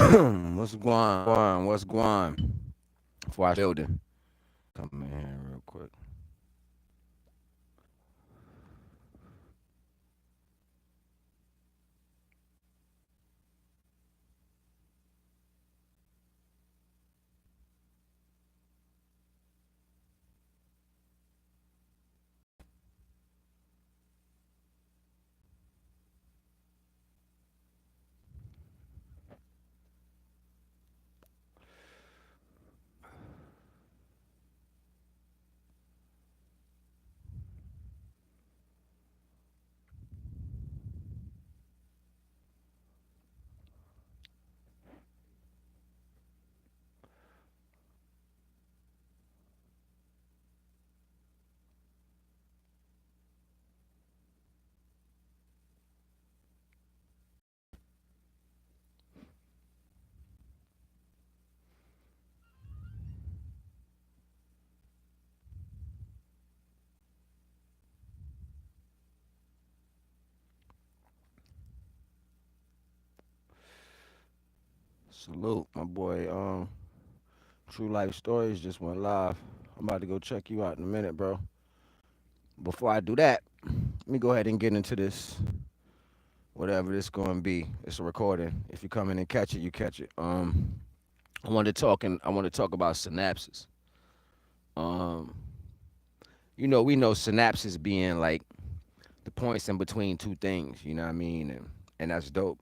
What's going on? What's going on? Before I building, come in here real quick. Salute, my boy. True Life Stories just went live. I'm about to go check you out in a minute, bro. Before I do that, let me go ahead and get into this. Whatever this going to be, it's a recording. If you come in and catch it, you catch it. I want to talk about synapses. Um, we know synapses being like the points in between two things. You know what I mean? And that's dope.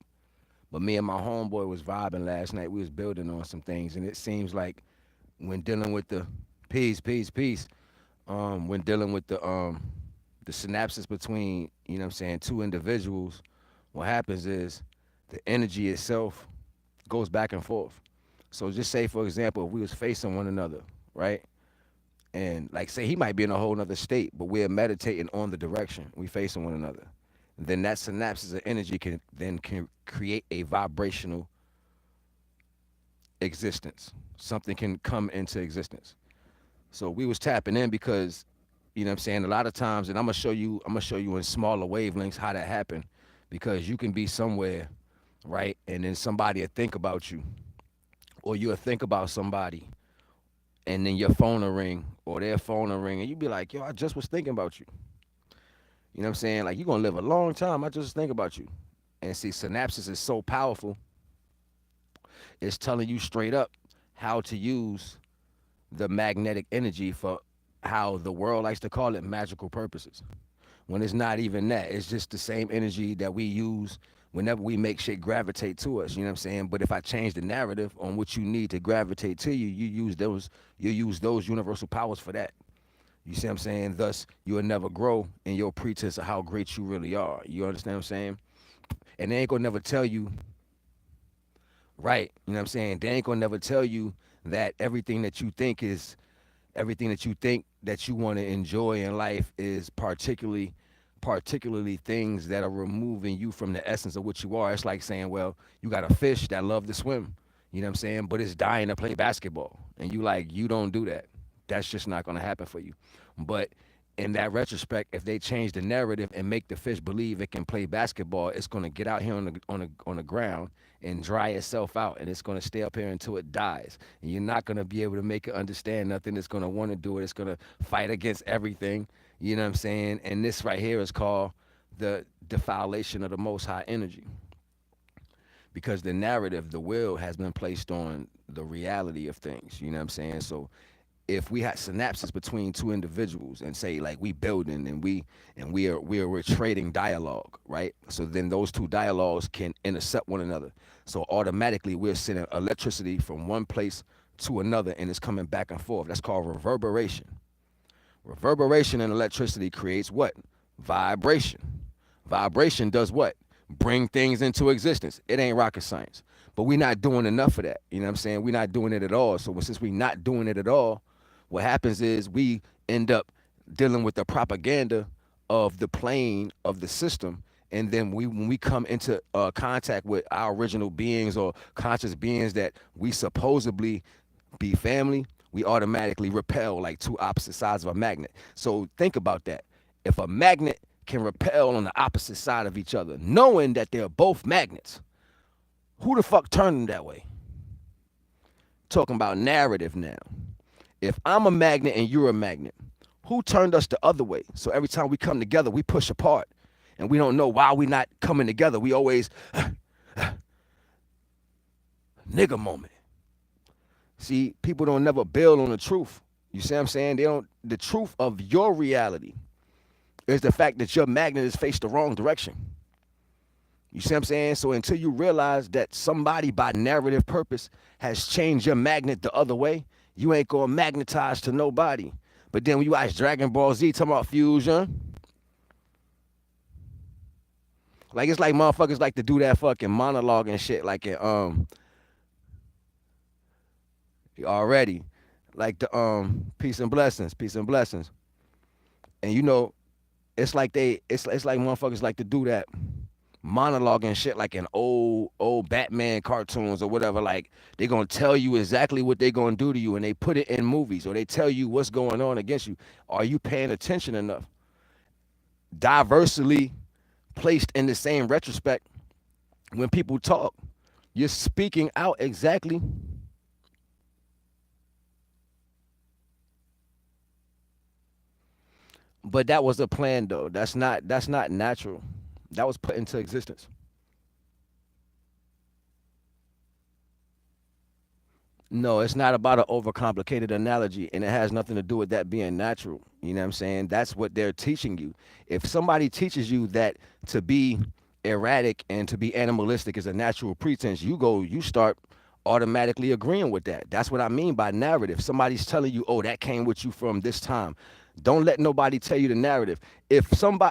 But me and my homeboy was vibing last night. We was building on some things, and it seems like when dealing with the peace, when dealing with the synapses between, you know what I'm saying, two individuals, what happens is the energy itself goes back and forth. So just say, for example, if we was facing one another, right? And like say he might be in a whole nother state, but we're meditating on the direction we facing one another. Then that synapses of energy can create a vibrational existence. Something can come into existence. So we was tapping in because, you know what I'm saying, a lot of times, and I'm gonna show you in smaller wavelengths how that happened, because you can be somewhere, right? And then somebody will think about you, or you'll think about somebody, and then your phone will ring, or their phone will ring, and you be like, yo, I just was thinking about you. You know what I'm saying? Like, you're gonna live a long time. I just think about you. And see, synapses is so powerful, it's telling you straight up how to use the magnetic energy for how the world likes to call it magical purposes. When it's not even that, it's just the same energy that we use whenever we make shit gravitate to us. You know what I'm saying? But if I change the narrative on what you need to gravitate to you, you use those universal powers for that. You see what I'm saying? Thus, you will never grow in your pretense of how great you really are. You understand what I'm saying? And they ain't gonna never tell you, right? You know what I'm saying? They ain't gonna never tell you that everything that you think that you want to enjoy in life is particularly things that are removing you from the essence of what you are. It's like saying, well, you got a fish that love to swim, you know what I'm saying, but it's dying to play basketball, and you don't do that. That's just not going to happen for you. But in that retrospect, if they change the narrative and make the fish believe it can play basketball, it's going to get out here on the ground and dry itself out, and it's going to stay up here until it dies. And you're not going to be able to make it understand nothing. It's going to want to do it. It's going to fight against everything. You know what I'm saying? And this right here is called the defilation of the most high energy, because the narrative, the will, has been placed on the reality of things. You know what I'm saying? So if we had synapses between two individuals and say like we building and we're trading dialogue, right? So then those two dialogues can intercept one another. So automatically we're sending electricity from one place to another, and it's coming back and forth. That's called reverberation. Reverberation in electricity creates what? Vibration. Vibration does what? Bring things into existence. It ain't rocket science. But we're not doing enough of that. You know what I'm saying? We're not doing it at all. So since we're not doing it at all, what happens is we end up dealing with the propaganda of the plane of the system. And then when we come into contact with our original beings or conscious beings that we supposedly be family, we automatically repel like two opposite sides of a magnet. So think about that. If a magnet can repel on the opposite side of each other, knowing that they're both magnets, who the fuck turned them that way? Talking about narrative now. If I'm a magnet and you're a magnet, who turned us the other way? So every time we come together, we push apart. And we don't know why we not coming together. We always, nigga moment. See, people don't never build on the truth. You see what I'm saying? They don't. The truth of your reality is the fact that your magnet is faced the wrong direction. You see what I'm saying? So until you realize that somebody by narrative purpose has changed your magnet the other way, you ain't gonna magnetize to nobody. But then when you watch Dragon Ball Z talking about fusion, like it's like motherfuckers like to do that fucking monologue and shit like in already. Like the peace and blessings. And you know, it's like motherfuckers like to do that monologue and shit like in old Batman cartoons or whatever. Like they gonna tell you exactly what they gonna do to you, and they put it in movies or they tell you what's going on against you. Are you paying attention enough? Diversely placed in the same retrospect, when people talk, you're speaking out exactly. But that was a plan though. That's not natural. That was put into existence. No, it's not about an overcomplicated analogy, and it has nothing to do with that being natural. You know what I'm saying? That's what they're teaching you. If somebody teaches you that to be erratic and to be animalistic is a natural pretense, you start automatically agreeing with that. That's what I mean by narrative. Somebody's telling you, oh, that came with you from this time. Don't let nobody tell you the narrative.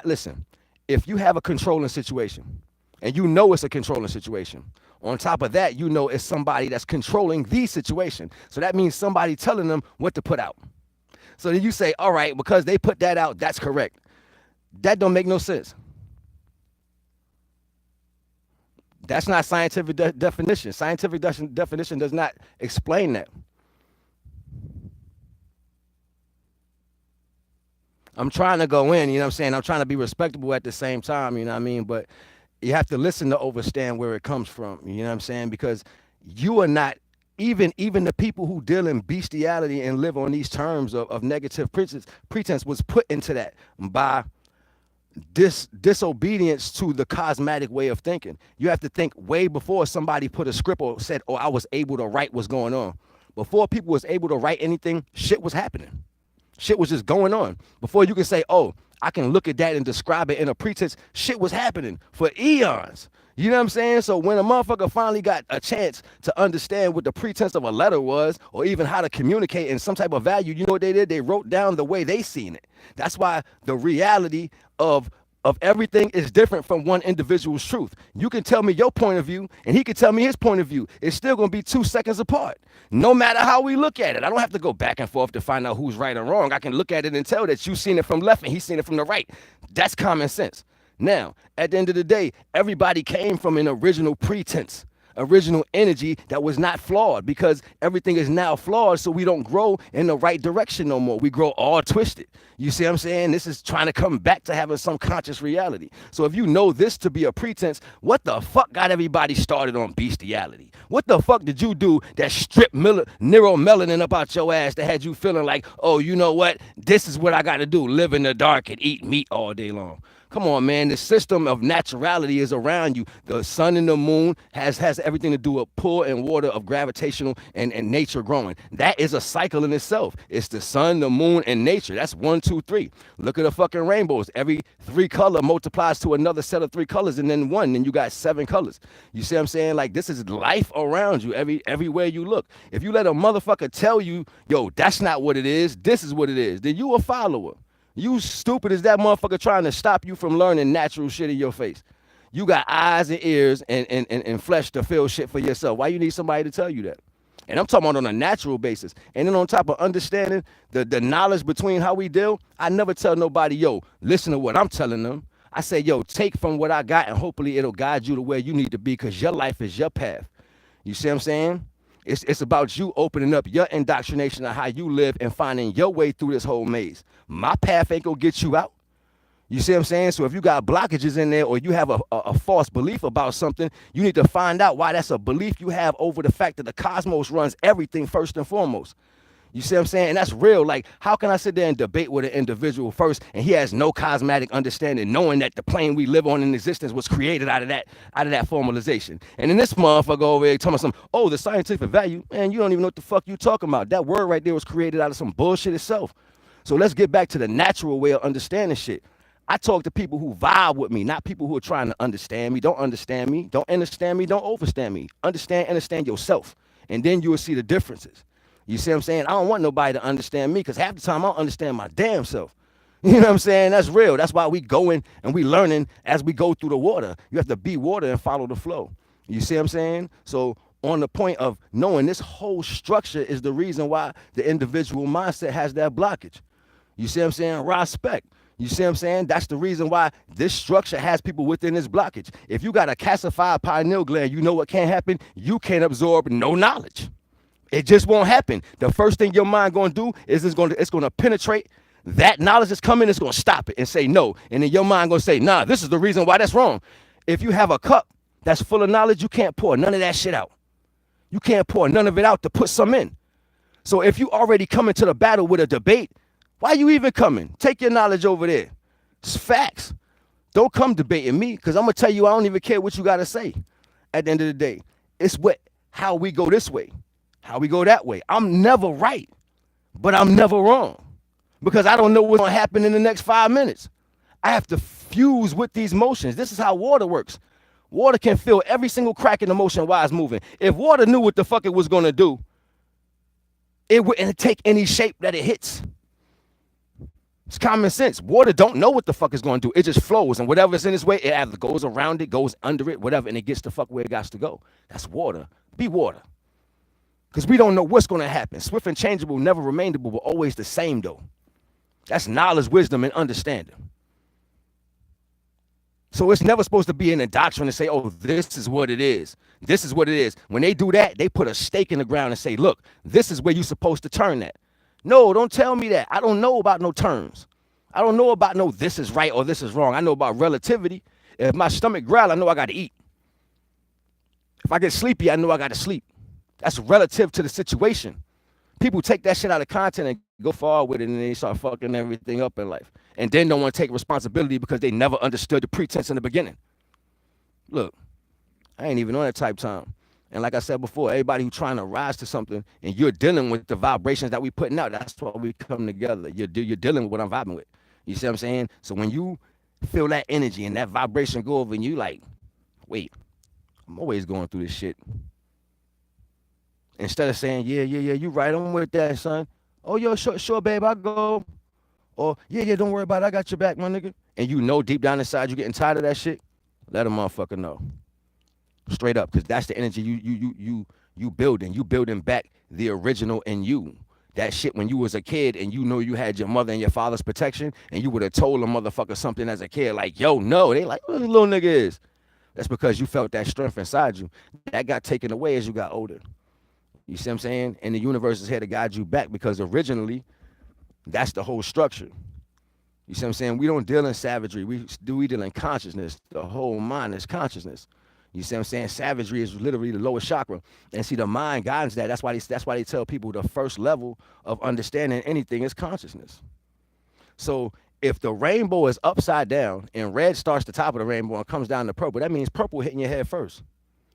Listen, if you have a controlling situation, and you know it's a controlling situation, on top of that, you know it's somebody that's controlling the situation. So that means somebody telling them what to put out. So then you say, all right, because they put that out, that's correct. That don't make no sense. That's not scientific definition. Scientific definition does not explain that. I'm trying to go in, you know what I'm saying? I'm trying to be respectable at the same time, you know what I mean? But you have to listen to understand where it comes from, you know what I'm saying? Because you are not, even the people who deal in bestiality and live on these terms of negative pretense was put into that by disobedience to the cosmetic way of thinking. You have to think way before somebody put a script or said, oh, I was able to write what's going on. Before people was able to write anything, shit was happening. Shit was just going on. Before you can say, oh, I can look at that and describe it in a pretense, shit was happening for eons. You know what I'm saying? So when a motherfucker finally got a chance to understand what the pretense of a letter was, or even how to communicate in some type of value, you know what they did? They wrote down the way they seen it. That's why the reality of everything is different from one individual's truth. You can tell me your point of view, and he can tell me his point of view. It's still going to be 2 seconds apart, no matter how we look at it. I don't have to go back and forth to find out who's right or wrong. I can look at it and tell that you've seen it from left and he's seen it from the right. That's common sense. Now, at the end of the day, everybody came from an original pretense, original energy that was not flawed, because everything is now flawed, so we don't grow in the right direction no more. We grow all twisted. You see what I'm saying? This is trying to come back to having some conscious reality. So if you know this to be a pretense, what the fuck got everybody started on bestiality? What the fuck did you do that stripped neuromelanin up out your ass that had you feeling like, oh, you know what? This is what I got to do, live in the dark and eat meat all day long. Come on, man. The system of naturality is around you. The sun and the moon has everything to do with pull and water of gravitational and nature growing. That is a cycle in itself. It's the sun, the moon, and nature. That's 1, 2, 3. Look at the fucking rainbows. Every 3 color multiplies to another set of 3 colors, and then one, and you got 7 colors. You see what I'm saying? Like, this is life around you everywhere you look. If you let a motherfucker tell you, yo, that's not what it is, this is what it is, then you a follower. You stupid as that motherfucker trying to stop you from learning natural shit in your face. You got eyes and ears and flesh to feel shit for yourself. Why you need somebody to tell you that? And I'm talking about on a natural basis. And then on top of understanding the knowledge between how we deal, I never tell nobody, yo, listen to what I'm telling them. I say, yo, take from what I got and hopefully it'll guide you to where you need to be, because your life is your path. You see what I'm saying? It's about you opening up your indoctrination of how you live and finding your way through this whole maze. My path ain't gonna get you out. You see what I'm saying? So if you got blockages in there or you have a false belief about something, you need to find out why that's a belief you have over the fact that the cosmos runs everything first and foremost. You see what I'm saying? And that's real. Like, how can I sit there and debate with an individual first and he has no cosmetic understanding, knowing that the plane we live on in existence was created out of that formalization? And then this motherfucker over here talking about some, oh, the scientific value, man, you don't even know what the fuck you talking about. That word right there was created out of some bullshit itself. So let's get back to the natural way of understanding shit. I talk to people who vibe with me, not people who are trying to understand me. Don't understand me. Don't understand me. Don't overstand me. Understand yourself. And then you will see the differences. You see what I'm saying? I don't want nobody to understand me because half the time I don't understand my damn self. You know what I'm saying? That's real. That's why we going and we learning as we go through the water. You have to be water and follow the flow. You see what I'm saying? So on the point of knowing this whole structure is the reason why the individual mindset has that blockage. You see what I'm saying? Respect. You see what I'm saying? That's the reason why this structure has people within this blockage. If you got a calcified pineal gland, you know what can't happen? You can't absorb no knowledge. It just won't happen. The first thing your mind gonna do is it's gonna penetrate that knowledge that's coming. It's gonna stop it and say no. And then your mind gonna say, nah, this is the reason why that's wrong. If you have a cup that's full of knowledge, you can't pour none of that shit out. You can't pour none of it out to put some in. So if you already come into the battle with a debate, why you even coming? Take your knowledge over there. It's facts. Don't come debating me because I'm going to tell you I don't even care what you got to say at the end of the day. It's how we go this way, how we go that way. I'm never right, but I'm never wrong because I don't know what's going to happen in the next 5 minutes. I have to fuse with these motions. This is how water works. Water can feel every single crack in the motion while it's moving. If water knew what the fuck it was going to do, it wouldn't take any shape that it hits. It's common sense. Water don't know what the fuck it's going to do. It just flows. And whatever's in its way, it either goes around it, goes under it, whatever, and it gets the fuck where it got to go. That's water. Be water. Because we don't know what's going to happen. Swift and changeable, never remainable, but always the same, though. That's knowledge, wisdom, and understanding. So it's never supposed to be in a doctrine to say, oh, this is what it is. This is what it is. When they do that, they put a stake in the ground and say, look, this is where you're supposed to turn that. No, don't tell me that. I don't know about no terms. I don't know about no this is right or this is wrong. I know about relativity. If my stomach growl, I know I got to eat. If I get sleepy, I know I got to sleep. That's relative to the situation. People take that shit out of content and go far with it, and they start fucking everything up in life. And then don't want to take responsibility because they never understood the pretense in the beginning. Look, I ain't even on that type time. And like I said before, everybody who's trying to rise to something and you're dealing with the vibrations that we putting out, that's why we come together. You're dealing with what I'm vibing with. You see what I'm saying? So when you feel that energy and that vibration go over and you like, wait, I'm always going through this shit. Instead of saying, yeah, you right, I'm with that, son. Oh, yo, sure, babe, I'll go. Or, yeah, don't worry about it, I got your back, my nigga. And you know deep down inside you getting tired of that shit, let a motherfucker know. Straight up, because that's the energy you building. You building back the original in you. That shit when you was a kid and you know you had your mother and your father's protection and you would have told a motherfucker something as a kid like, yo, no. They like, what this little nigga is? That's because you felt that strength inside you. That got taken away as you got older. You see what I'm saying? And the universe is here to guide you back because originally, that's the whole structure. You see what I'm saying? We don't deal in savagery. We deal in consciousness. The whole mind is consciousness. You see what I'm saying? Savagery is literally the lowest chakra. And see, the mind guides that. That's why they tell people the first level of understanding anything is consciousness. So if the rainbow is upside down and red starts the top of the rainbow and comes down to purple, that means purple hitting your head first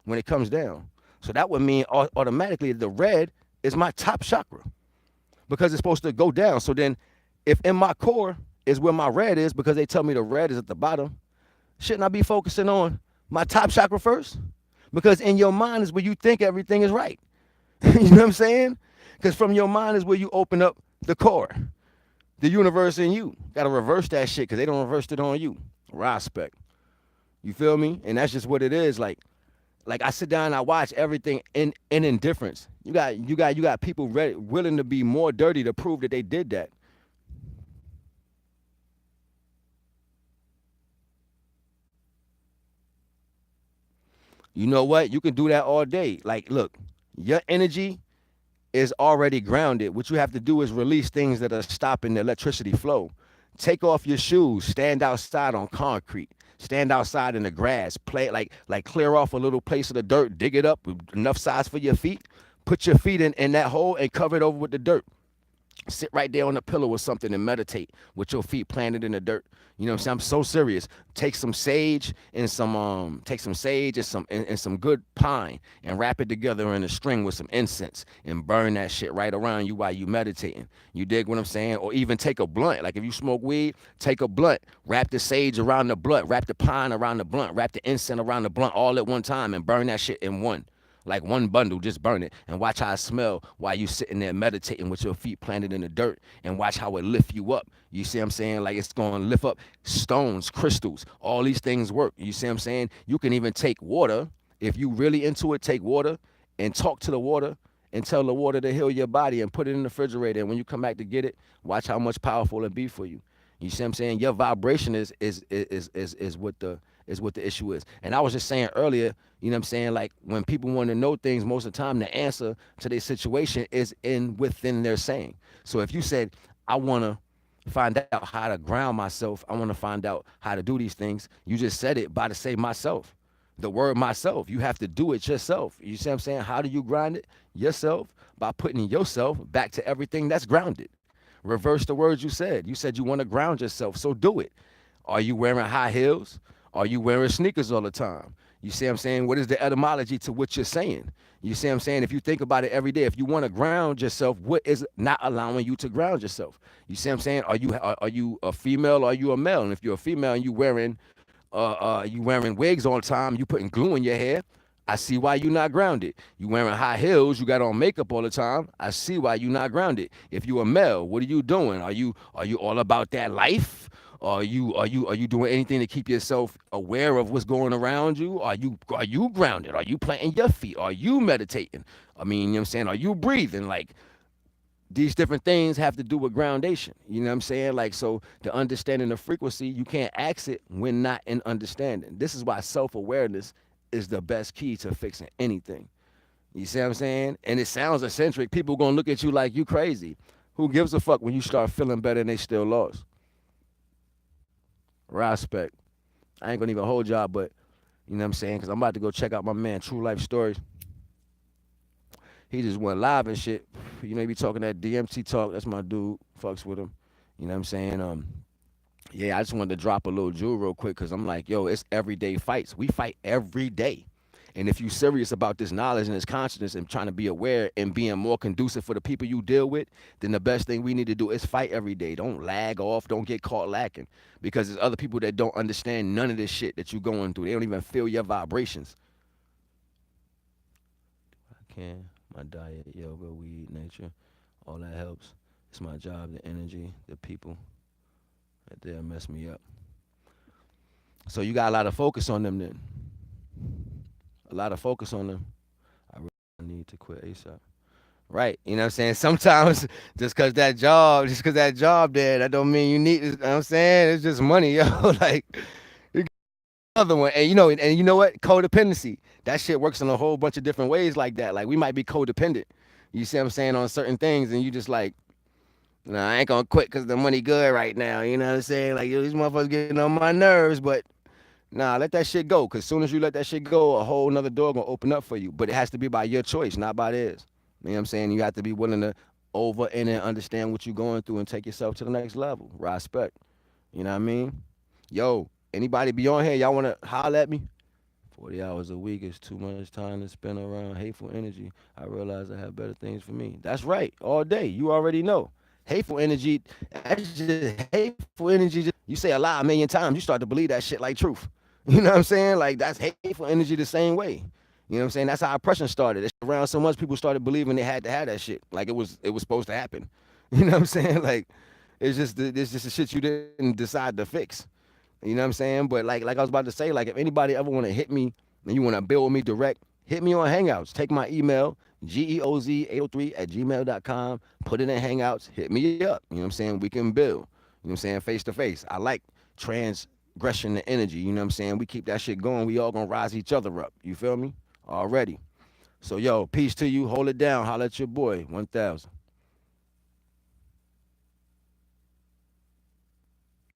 when it comes down. So that would mean automatically the red is my top chakra because it's supposed to go down. So then if in my core is where my red is because they tell me the red is at the bottom, shouldn't I be focusing on my top chakra first? Because in your mind is where you think everything is right. You know what I'm saying? Because from your mind is where you open up the core, the universe in you. Got to reverse that shit because they don't reverse it on you. Respect. You feel me? And that's just what it is. Like I sit down and I watch everything in indifference. You got people willing to be more dirty to prove that they did that. You know what? You can do that all day. Like, look, your energy is already grounded. What you have to do is release things that are stopping the electricity flow. Take off your shoes, stand outside on concrete, stand outside in the grass, play like clear off a little place of the dirt, dig it up enough size for your feet, put your feet in that hole and cover it over with the dirt. Sit right there on the pillow or something and meditate with your feet planted in the dirt. You know what I'm saying? I'm so serious. Take some sage and some good pine and wrap it together in a string with some incense and burn that shit right around you while you meditating. You dig what I'm saying? Or even take a blunt. Like if you smoke weed, take a blunt, wrap the sage around the blunt, wrap the pine around the blunt, wrap the incense around the blunt all at one time and burn that shit in one. Like one bundle, just burn it and watch how it smell while you sitting there meditating with your feet planted in the dirt and watch how it lift you up. You see what I'm saying? Like it's going to lift up stones, crystals, all these things work. You see what I'm saying? You can even take water. If you really into it, take water and talk to the water and tell the water to heal your body and put it in the refrigerator. And when you come back to get it, watch how much powerful it be for you. You see what I'm saying? Your vibration is what the issue is. And I was just saying earlier, you know what I'm saying? Like when people want to know things, most of the time the answer to their situation is in within their saying. So if you said, I want to find out how to ground myself, I want to find out how to do these things, you just said it by to say myself. The word myself. You have to do it yourself. You see what I'm saying? How do you ground it? Yourself by putting yourself back to everything that's grounded. Reverse the words you said. You said you want to ground yourself, so do it. Are you wearing high heels? Are you wearing sneakers all the time? You see what I'm saying? What is the etymology to what you're saying? You see what I'm saying? If you think about it every day, if you want to ground yourself, what is not allowing you to ground yourself? You see what I'm saying? Are you a female or are you a male? And if you're a female and you wearing wigs all the time, you putting glue in your hair, I see why you not grounded. You wearing high heels, you got on makeup all the time. I see why you not grounded. If you a male, what are you doing? Are you all about that life? Are you doing anything to keep yourself aware of what's going around you? Are you grounded? Are you planting your feet? Are you meditating? I mean, you know what I'm saying? Are you breathing? Like these different things have to do with groundation. You know what I'm saying? Like, so the understanding the frequency, you can't ask it when not in understanding. This is why self-awareness is the best key to fixing anything. You see what I'm saying? And it sounds eccentric. People gonna look at you like you crazy. Who gives a fuck when you start feeling better and they still lost? Respect. I ain't gonna even hold y'all, but you know what I'm saying? Because I'm about to go check out my man True Life Stories. He just went live and shit. You know, he be talking that DMT talk. That's my dude. Fucks with him. You know what I'm saying? Yeah, I just wanted to drop a little jewel real quick because I'm like, yo, it's everyday fights. We fight every day. And if you're serious about this knowledge and this consciousness and trying to be aware and being more conducive for the people you deal with, then the best thing we need to do is fight every day. Don't lag off. Don't get caught lacking. Because there's other people that don't understand none of this shit that you're going through. They don't even feel your vibrations. I can. My diet, yoga, weed, nature, all that helps. It's my job, the energy, the people right there mess me up. So you got a lot of focus on them then. A lot of focus on them. I really need to quit ASAP. Right. You know what I'm saying? Sometimes just cause that job there, that don't mean you need it. You know what I'm saying? It's just money, yo. Like you get another one. And you know what? Codependency. That shit works in a whole bunch of different ways like that. Like we might be codependent. You see what I'm saying, on certain things, and you just like, nah, I ain't gonna quit because the money good right now. You know what I'm saying? Like, yo, these motherfuckers getting on my nerves, but nah, let that shit go. Cause soon as you let that shit go, a whole nother door gonna open up for you. But it has to be by your choice, not by theirs. You know what I'm saying? You have to be willing to over in and understand what you're going through and take yourself to the next level. Respect. You know what I mean? Yo, anybody be on here? Y'all wanna holler at me? 40 hours a week is too much time to spend around hateful energy. I realize I have better things for me. That's right. All day. You already know. Hateful energy, that's just hateful energy. You say a lie a million times, you start to believe that shit like truth. You know what I'm saying? Like that's hateful energy the same way. You know what I'm saying? That's how oppression started. It's around so much people started believing they had to have that shit. Like it was supposed to happen. You know what I'm saying? Like it's just the shit you didn't decide to fix. You know what I'm saying? But like I was about to say, like if anybody ever want to hit me and you want to build with me direct, hit me on Hangouts. Take my email, geoz803@gmail.com. Put it in Hangouts. Hit me up. You know what I'm saying? We can build. You know what I'm saying? Face to face. I like transgression and energy. You know what I'm saying? We keep that shit going. We all gonna rise each other up. You feel me? Already. So yo, peace to you. Hold it down. Holla at your boy. 1000.